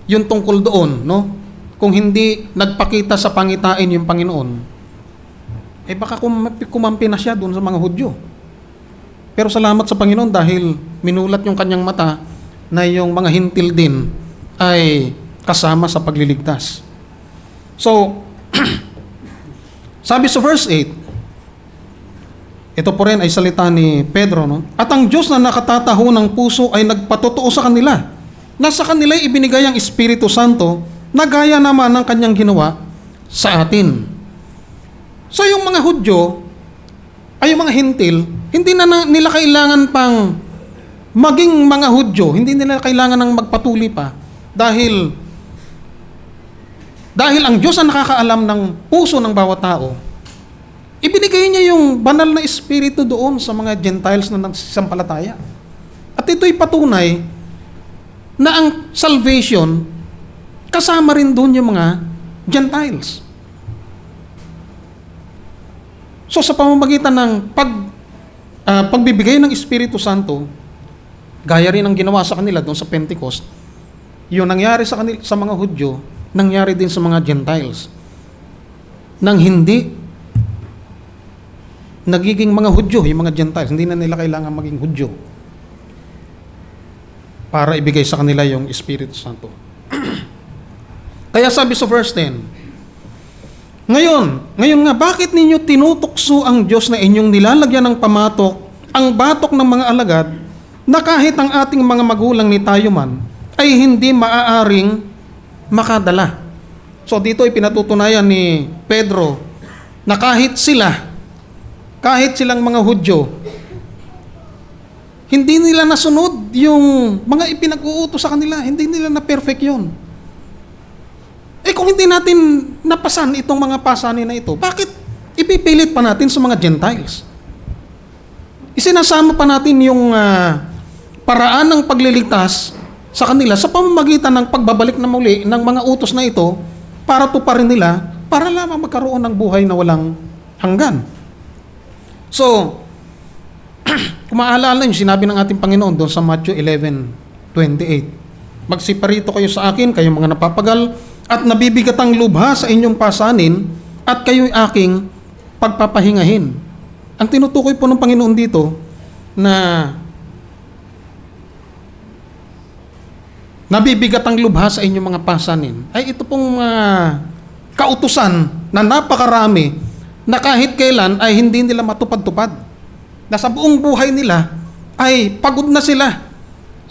yung tungkol doon, no? Kung hindi nagpakita sa pangitain yung Panginoon, baka kumampi na siya doon sa mga Hudyo. Pero salamat sa Panginoon dahil minulat yung kanyang mata na yung mga Hintil din ay kasama sa pagliligtas. So, sabi sa verse 8, Ito po rin ay salita ni Pedro, no? At ang Diyos na nakatataho ng puso ay nagpatotoo sa kanila na sa kanila ibinigay ang Espiritu Santo na gaya naman ng kanyang ginawa sa atin. So yung mga Hudyo ay yung mga Hintil, hindi na nila kailangan pang maging mga Hudyo, hindi nila kailangan ng magpatuli pa dahil ang Diyos ang nakakaalam ng puso ng bawat tao. Ibinigay niya yung banal na espiritu doon sa mga Gentiles na nagsasampalataya. At ito'y patunay na ang salvation kasama rin doon yung mga Gentiles. So sa pamamagitan ng pagbibigay ng Espiritu Santo, gaya rin ang ginawa sa kanila doon sa Pentecost, yung nangyari sa kanila, sa mga Hudyo, nangyari din sa mga Gentiles. Nang hindi nagiging mga Hudyo, yung mga Gentiles, hindi na nila kailangan maging Hudyo para ibigay sa kanila yung Espiritu Santo. Kaya sabi sa verse 10, Ngayon nga, bakit ninyo tinutukso ang Diyos na inyong nilalagyan ng pamatok, ang batok ng mga alagad, na kahit ang ating mga magulang ni tayo man, ay hindi maaaring makadala? So dito ay pinatutunayan ni Pedro na kahit silang mga Hudyo, hindi nila nasunod yung mga ipinag-uutos sa kanila, hindi nila na-perfect yun. Kung hindi natin napasan itong mga pasanin na ito, bakit ipipilit pa natin sa mga Gentiles? Isinasama pa natin yung paraan ng pagliligtas sa kanila sa pamamagitan ng pagbabalik na muli ng mga utos na ito para tuparin nila, para lamang magkaroon ng buhay na walang hanggan. So, kung maalala yung sinabi ng ating Panginoon doon sa Matthew 11:28, magsiparito kayo sa akin, kayong mga napapagal at nabibigatang lubha sa inyong pasanin, at kayo'y aking pagpapahingahin. Ang tinutukoy po ng Panginoon dito na nabibigatang lubha sa inyong mga pasanin ay ito pong kautusan na napakarami na kahit kailan ay hindi nila matupad-tupad. Na sa buong buhay nila ay pagod na sila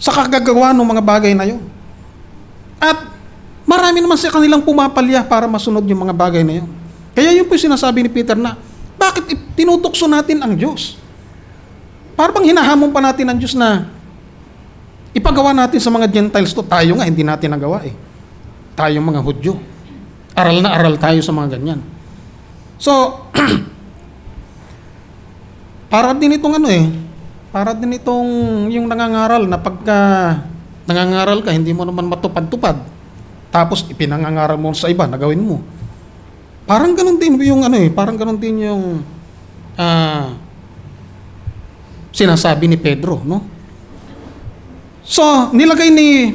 sa kagagawa ng mga bagay na yun. At marami naman sa kanilang pumapalya para masunod yung mga bagay na yun. Kaya yun po yung sinasabi ni Peter na, bakit tinutukso natin ang Diyos? Para bang hinahamon pa natin ang Diyos na ipagawa natin sa mga Gentiles to, tayo nga hindi natin nagawa eh. Tayong mga Hudyo. Aral na aral tayo sa mga ganyan. So, para din itong para din itong yung nangangaral na pagka nangangaral ka, hindi mo naman matupad-tupad. Tapos ipinangangaral mo sa iba, nagawin mo. Parang ganun din yung parang ganun din yung sinasabi ni Pedro, no? So, nilagay ni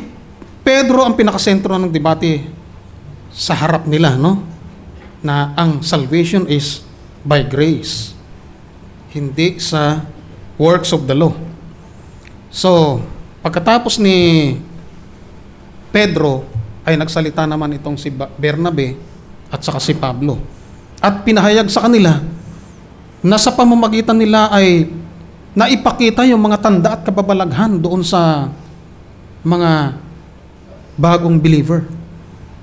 Pedro ang pinakasentro ng debate sa harap nila, no? Na ang salvation is by grace, hindi sa works of the law. So, pagkatapos ni Pedro, ay nagsalita naman itong si Bernabe at saka si Pablo. At pinahayag sa kanila na sa pamamagitan nila ay naipakita yung mga tanda at kababalaghan doon sa mga bagong believer.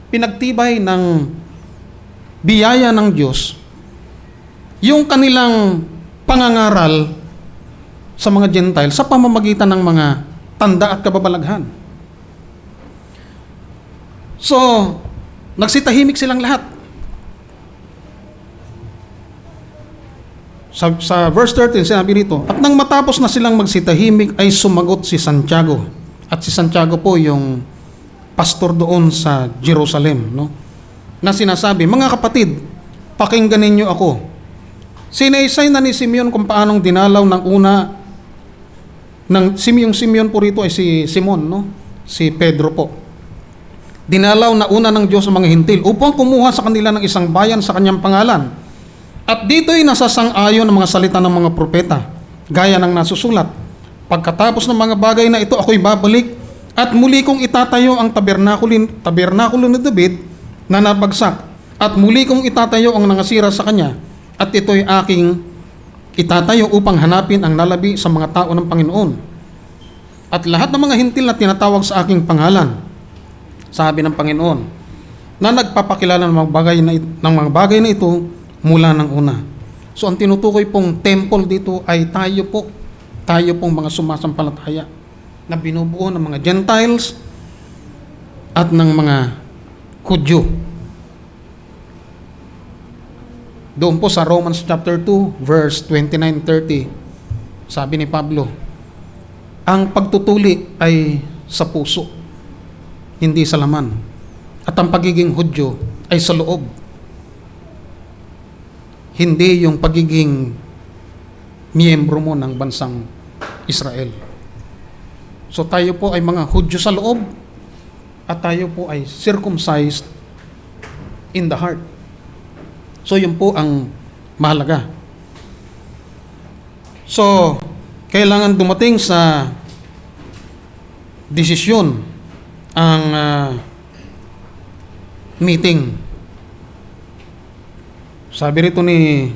Pinagtibay ng biyaya ng Diyos yung kanilang pangangaral sa mga Gentiles sa pamamagitan ng mga tanda at kababalaghan. So, nagsitahimik silang lahat. Sa verse 13, sinabi nito, at nang matapos na silang magsitahimik ay sumagot si Santiago. At si Santiago po yung pastor doon sa Jerusalem, no? Na sinasabi, mga kapatid, pakinggan ninyo ako. Sinaysay na ni Simeon kung paanong dinalaw ng una ng Simeon po rito ay si Simon, no? Si Pedro po. Dinalaw na una ng Diyos ang mga hintil upang kumuha sa kanila ng isang bayan sa kanyang pangalan. At dito'y nasasang-ayon ng mga salita ng mga propeta, gaya ng nasusulat. Pagkatapos ng mga bagay na ito, ako'y babalik at muli kong itatayo ang tabernakulo ni David na nabagsak, at muli kong itatayo ang nangasira sa kanya, at ito'y aking itatayo upang hanapin ang lalabi sa mga tao ng Panginoon. At lahat ng mga hintil na tinatawag sa aking pangalan, sabi ng Panginoon, na nagpapakilala ng mga bagay na ito mula ng una. So ang tinutukoy pong temple dito ay tayo pong mga sumasampalataya na binubuo ng mga Gentiles at ng mga Hudyo. Doon po sa Romans chapter 2, verse 29-30, sabi ni Pablo, ang pagtutuli ay sa puso, hindi sa laman. At ang pagiging Hudyo ay sa loob. Hindi yung pagiging miyembro mo ng bansang Israel. So tayo po ay mga Hudyo sa loob at tayo po ay circumcised in the heart. So yun po ang mahalaga. So kailangan dumating sa desisyon ang meeting. Sabi rito ni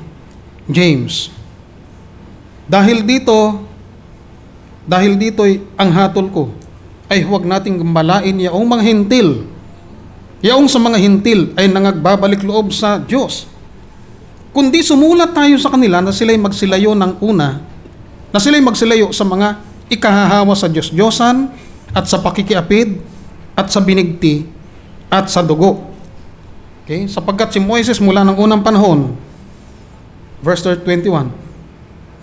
James, dahil dito ang hatol ko ay huwag nating gambalain yaong mga hintil. Yaong sa mga hintil ay nangagbabalik loob sa Diyos. Kundi sumulat tayo sa kanila na sila'y magsilayo ng una, na sila'y magsilayo sa mga ikahahawa sa Diyos-Diyosan at sa pakikiapid at sa binigti at sa dugo. Okay? Sapagkat si Moises mula ng unang panahon, verse 21,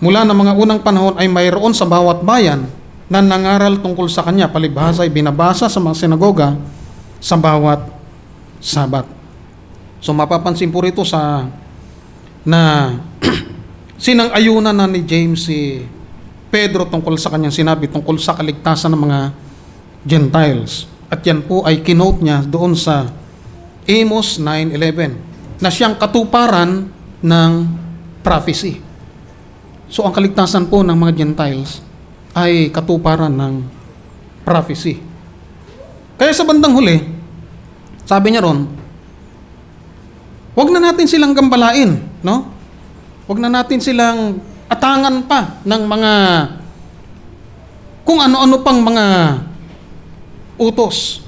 mula ng mga unang panahon ay mayroon sa bawat bayan na nangaral tungkol sa kanya, palibhasa ay binabasa sa mga sinagoga sa bawat Sabat. So mapapansin po rito na sinang-ayunan na ni James si Pedro tungkol sa kanyang sinabi tungkol sa kaligtasan ng mga Gentiles. At yan po ay kinote niya doon sa Amos 9:11 na siyang katuparan ng prophecy. So ang kaligtasan po ng mga Gentiles ay katuparan ng prophecy. Kaya sa bandang huli, sabi niya ron, wag na natin silang gambalain, no? Wag na natin silang atangan pa ng mga kung ano-ano pang mga utos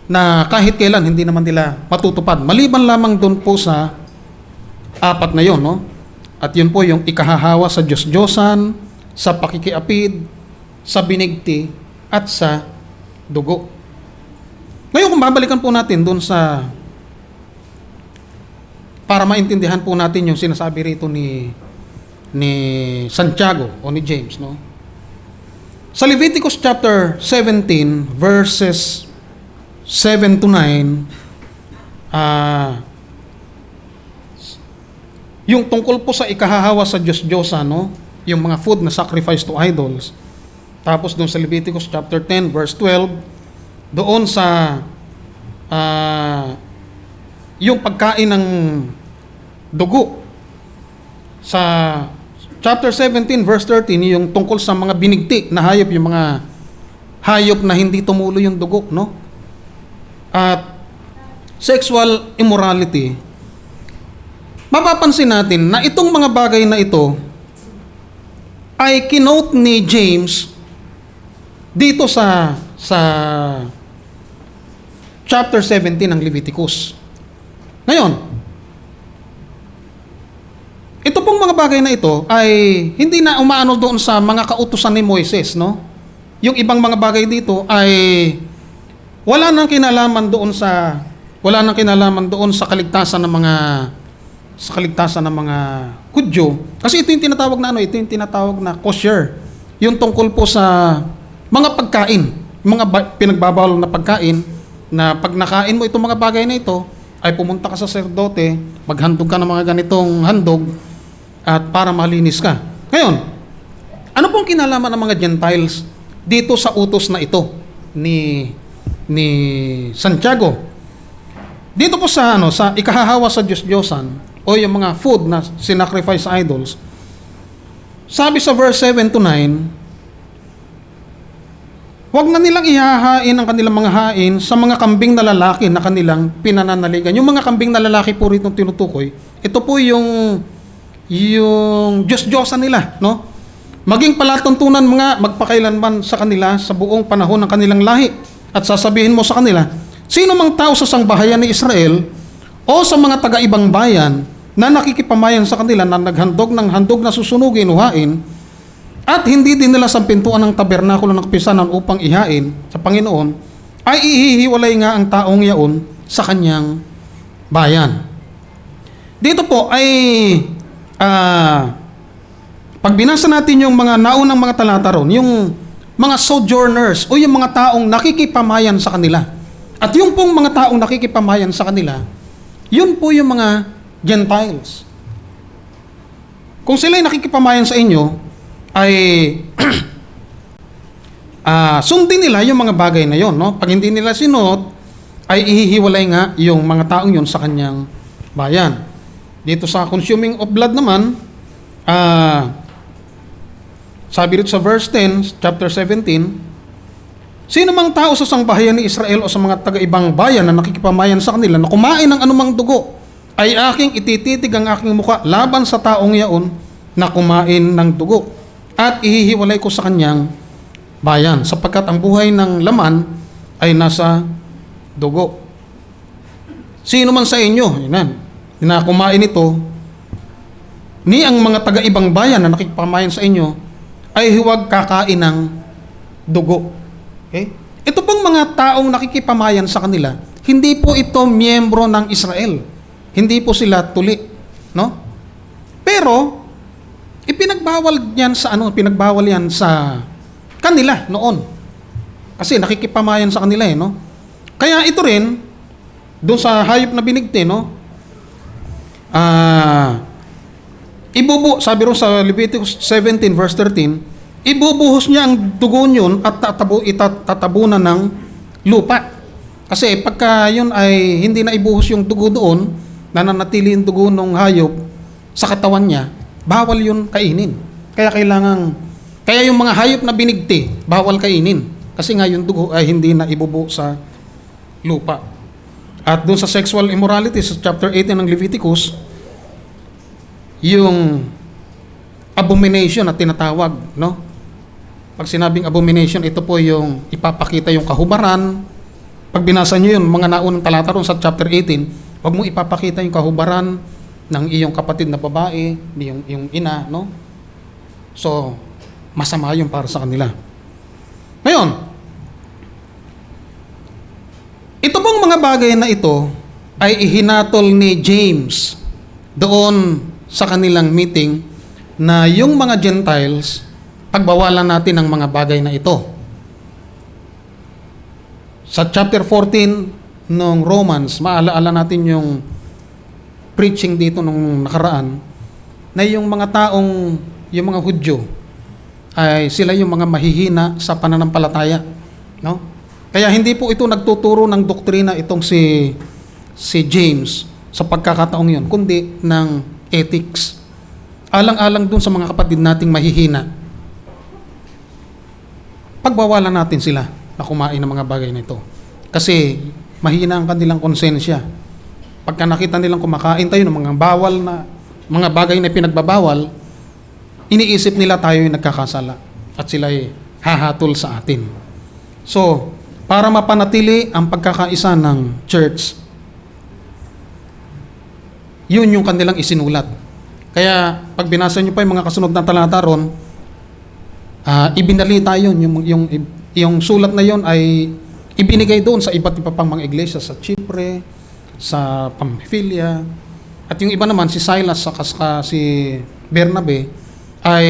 na kahit kailan hindi naman nila matutupad. Maliban lamang doon po sa apat na yon, no? At yun po yung ikahahawa sa Diyos-Diyosan, sa pakikiapid, sa binigti, at sa dugo. Ngayon kung babalikan po natin doon sa para maintindihan po natin yung sinasabi rito ni Santiago o ni James, no? Sa Leviticus chapter 17 verses 7 to 9, yung tungkol po sa ikahahawa sa Diyos-Diyosan, no? Yung mga food na sacrifice to idols. Tapos doon sa Leviticus chapter 10 verse 12, doon sa yung pagkain ng dugo. Sa chapter 17 verse 13, yung tungkol sa mga binigti na hayop, yung mga hayop na hindi tumulo yung dugo, no? At sexual immorality. Mapapansin natin na itong mga bagay na ito ay kinote ni James dito sa chapter 17 ng Leviticus. Ngayon, ito pong mga bagay na ito ay hindi na umaano doon sa mga kautusan ni Moises, no? Yung ibang mga bagay dito ay wala nang kinalaman doon sa kaligtasan ng mga Hudyo. Kasi ito yung tinatawag na ito yung tinatawag na kosher. Yung tungkol po sa mga pagkain, mga pinagbabawal na pagkain na pag nakain mo itong mga bagay na ito, ay pumunta ka sa sacerdote, maghandog ka ng mga ganitong handog at para malinis ka. Ngayon, ano pong kinalaman ng mga Gentiles dito sa utos na ito ni Santiago? Dito po sa ikahahawa sa Diyos-Diyosan o yung mga food na sinacrifice sa idols, sabi sa verse 7 to 9, huwag na nilang ihahain ang kanilang mga hain sa mga kambing na lalaki na kanilang pinananaligan. Yung mga kambing na lalaki po rito tinutukoy, ito po yung yung Diyos-Diyosan nila, no? Maging palatuntunan mga magpakailanman sa kanila sa buong panahon ng kanilang lahi. At sasabihin mo sa kanila, sino mang tao sa sangbahayan ni Israel o sa mga taga-ibang bayan na nakikipamayan sa kanila na naghandog ng handog na susunugin, uhain, at hindi din nila sa pintuan ng tabernakulo ng kapisanan upang ihain sa Panginoon, ay ihihiwalay nga ang taong yaon sa kanyang bayan. Dito po ay pag binasa natin yung mga naunang mga talata ron, yung mga sojourners o yung mga taong nakikipamayan sa kanila. At yung pong mga taong nakikipamayan sa kanila, yun po yung mga Gentiles. Kung sila'y nakikipamayan sa inyo, ay sundin nila yung mga bagay na yon, no? Pag hindi nila sinunod, ay ihihiwalay nga yung mga taong yon sa kanyang bayan. Dito sa consuming of blood naman, sabi rito sa verse 10, chapter 17, sino mang tao sa sangbahayan ni Israel o sa mga taga-ibang bayan na nakikipamayan sa kanila na kumain ng anumang dugo, ay aking itititig ang aking muka laban sa taong yaon na kumain ng dugo, at ihihiwalay ko sa kanyang bayan, sapagkat ang buhay ng laman ay nasa dugo. Sino man sa inyo, na kumain ito, ni ang mga taga-ibang bayan na nakikipamayan sa inyo, ay huwag kakain ng dugo. Okay? Ito pong mga taong nakikipamayan sa kanila, hindi po ito miyembro ng Israel. Hindi po sila tuli, no? Pero ipinagbawal yan sa kanila noon. Kasi nakikipamayan sa kanila no? Kaya ito rin doon sa hayop na binigti, no? Sabi rin sa Leviticus 17 verse 13, ibubuhos niya ang dugo niyon at tatabunan ng lupa. Kasi pagka yun ay hindi na ibuhos yung dugo doon, nananatili yung dugo ng hayop sa katawan niya, bawal yun kainin. Kaya yung mga hayop na binigti, bawal kainin. Kasi nga yung dugo ay hindi na ibubuo sa lupa. At doon sa sexual immorality sa chapter 18 ng Leviticus, yung abomination na tinatawag, no? Pag sinabing abomination, ito po yung ipapakita yung kahubaran. Pag binasa nyo yun, mga naunang talata ron sa chapter 18, wag mo ipapakita yung kahubaran ng iyong kapatid na babae, yung ina, no? So, masama yung para sa kanila. Ngayon, ito pong mga bagay na ito ay ihinatol ni James doon sa kanilang meeting na yung mga Gentiles, pagbawalan natin ang mga bagay na ito. Sa chapter 14 ng Romans, maalaala natin yung preaching dito nung nakaraan, na yung mga taong, yung mga Hudyo, ay sila yung mga mahihina sa pananampalataya. No? Kaya hindi po ito nagtuturo ng doktrina itong si James sa pagkakataong yun, kundi ng ethics. Alang-alang dun sa mga kapatid nating mahihina. Pagbawalan natin sila na kumain ng mga bagay na ito. Kasi mahina ang kanilang konsensya. Pagka nakita nilang kumakain tayo ng mga bawal na mga bagay na pinagbabawal, iniisip nila tayo yung nagkakasala at sila ay hahatol sa atin. So, para mapanatili ang pagkakaisa ng church, yun yung kanilang isinulat. Kaya pag binasa nyo pa yung mga kasunod na talata ron, ibinalita yun, yung sulat na yun ay ibinigay doon sa iba't iba pang mga iglesia sa Chipre, sa Pamphylia, at yung iba naman si Silas saka si Bernabe ay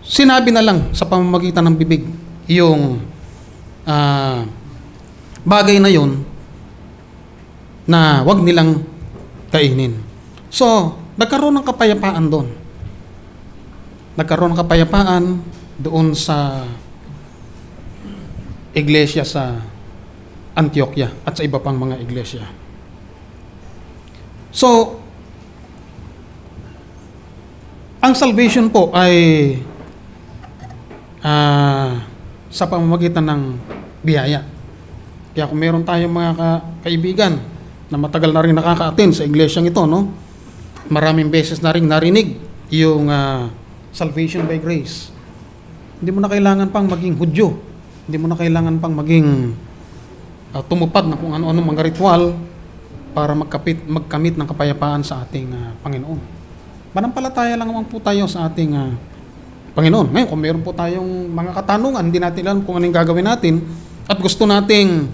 sinabi na lang sa pamamagitan ng bibig yung bagay na yun na wag nilang kainin. So, nagkaroon ng kapayapaan doon. Nagkaroon ng kapayapaan doon sa iglesia sa Antioquia at sa iba pang mga iglesia. So, ang salvation po ay sa pamamagitan ng biyaya. Kaya kung meron tayong mga kaibigan na matagal na rin nakaka-attend sa iglesyang ito, no? Maraming beses na rin narinig yung salvation by grace. Hindi mo na kailangan pang maging Hudyo. Hindi mo na kailangan pang maging tumupad na kung ano-ano mga ritual para magkamit ng kapayapaan sa ating Panginoon. Manampalataya lang naman po tayo sa ating Panginoon. Ngayon, kung meron po tayong mga katanungan, hindi natin alam kung anong gagawin natin at gusto nating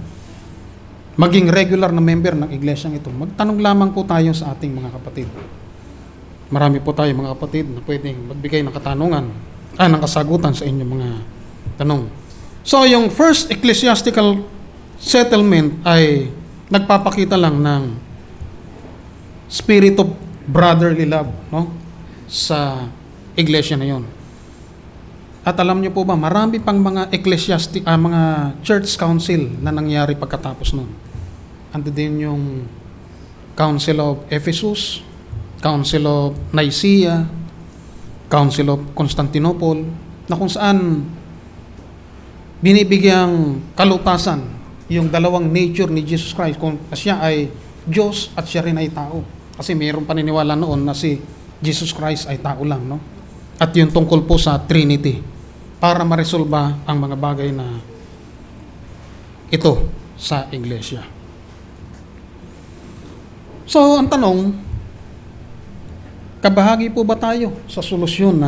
maging regular na member ng iglesyang ito, magtanong lamang po tayo sa ating mga kapatid. Marami po tayo mga kapatid na pwedeng magbigay ng katanungan, ng kasagutan sa inyong mga tanong. So, yung first ecclesiastical settlement ay nagpapakita lang ng spirit of brotherly love, no? Sa iglesia na yon. At alam niyo po ba, marami pang mga mga church council na nangyari pagkatapos nun. Ando din yung Council of Ephesus, Council of Nicaea, Council of Constantinople, na kung saan binibigyang kalutasan yung dalawang nature ni Jesus Christ, kung siya ay Diyos at siya rin ay tao. Kasi mayroong paniniwala noon na si Jesus Christ ay tao lang, no? At yung tungkol po sa Trinity, para maresolba ang mga bagay na ito sa iglesia. So, ang tanong, kabahagi po ba tayo sa solusyon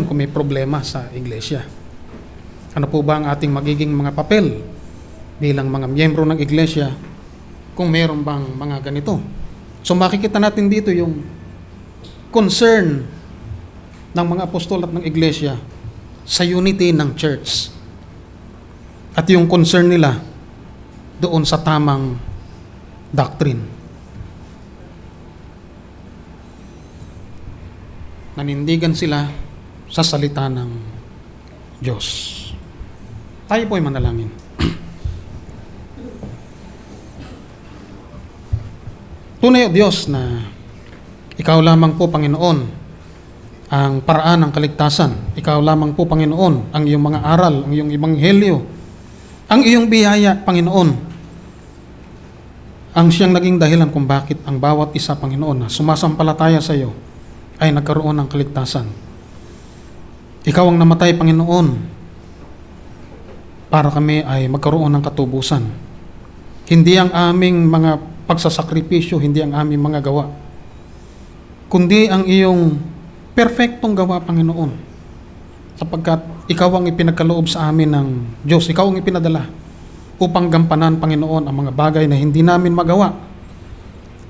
kung may problema sa iglesia? Ano po ba ang ating magiging mga papel bilang mga miyembro ng iglesia kung mayroon bang mga ganito? So makikita natin dito yung concern ng mga apostol at ng iglesia sa unity ng church. At yung concern nila doon sa tamang doctrine. Nanindigan sila sa salita ng Diyos. Tayo po ay manalangin. Tunay o Diyos na Ikaw lamang po, Panginoon, ang paraan ng kaligtasan. Ikaw lamang po, Panginoon, ang iyong mga aral, ang iyong ebanghelyo, ang iyong biyaya, Panginoon, ang siyang naging dahilan kung bakit ang bawat isa, Panginoon, na sumasampalataya sa iyo ay nagkaroon ng kaligtasan. Ikaw ang namatay, Panginoon, para kami ay magkaroon ng katubusan. Hindi ang aming mga pagsasakripisyo, hindi ang aming mga gawa, kundi ang iyong perfectong gawa, Panginoon. Sapagkat ikaw ang ipinagkaloob sa amin ng Diyos, ikaw ang ipinadala upang gampanan, Panginoon, ang mga bagay na hindi namin magawa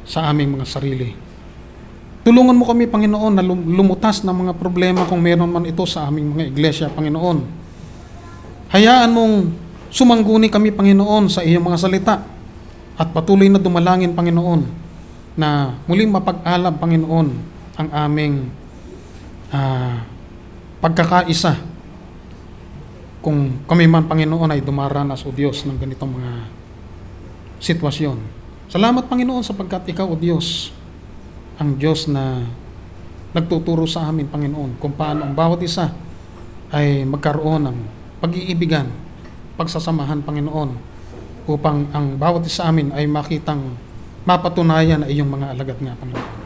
sa aming mga sarili. Tulungan mo kami, Panginoon, na lumutas ng mga problema kung meron man ito sa aming mga iglesia, Panginoon. Hayaan mong sumangguni kami, Panginoon, sa iyong mga salita at patuloy na dumalangin, Panginoon, na muling mapag-alab, Panginoon, ang aming pagkakaisa kung kami man, Panginoon, ay dumaranas, o Diyos, ng ganitong mga sitwasyon. Salamat, Panginoon, sapagkat ikaw, o Diyos, ang Diyos na nagtuturo sa amin, Panginoon, kung paano ang bawat isa ay magkaroon ng pag-iibigan, pagsasamahan, Panginoon, upang ang bawat isa amin ay makitang mapatunayan na iyong mga alagad nga, Panginoon.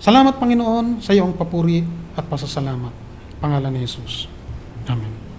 Salamat, Panginoon, sa iyong papuri at pasasalamat. Pangalan ni Jesus. Amen.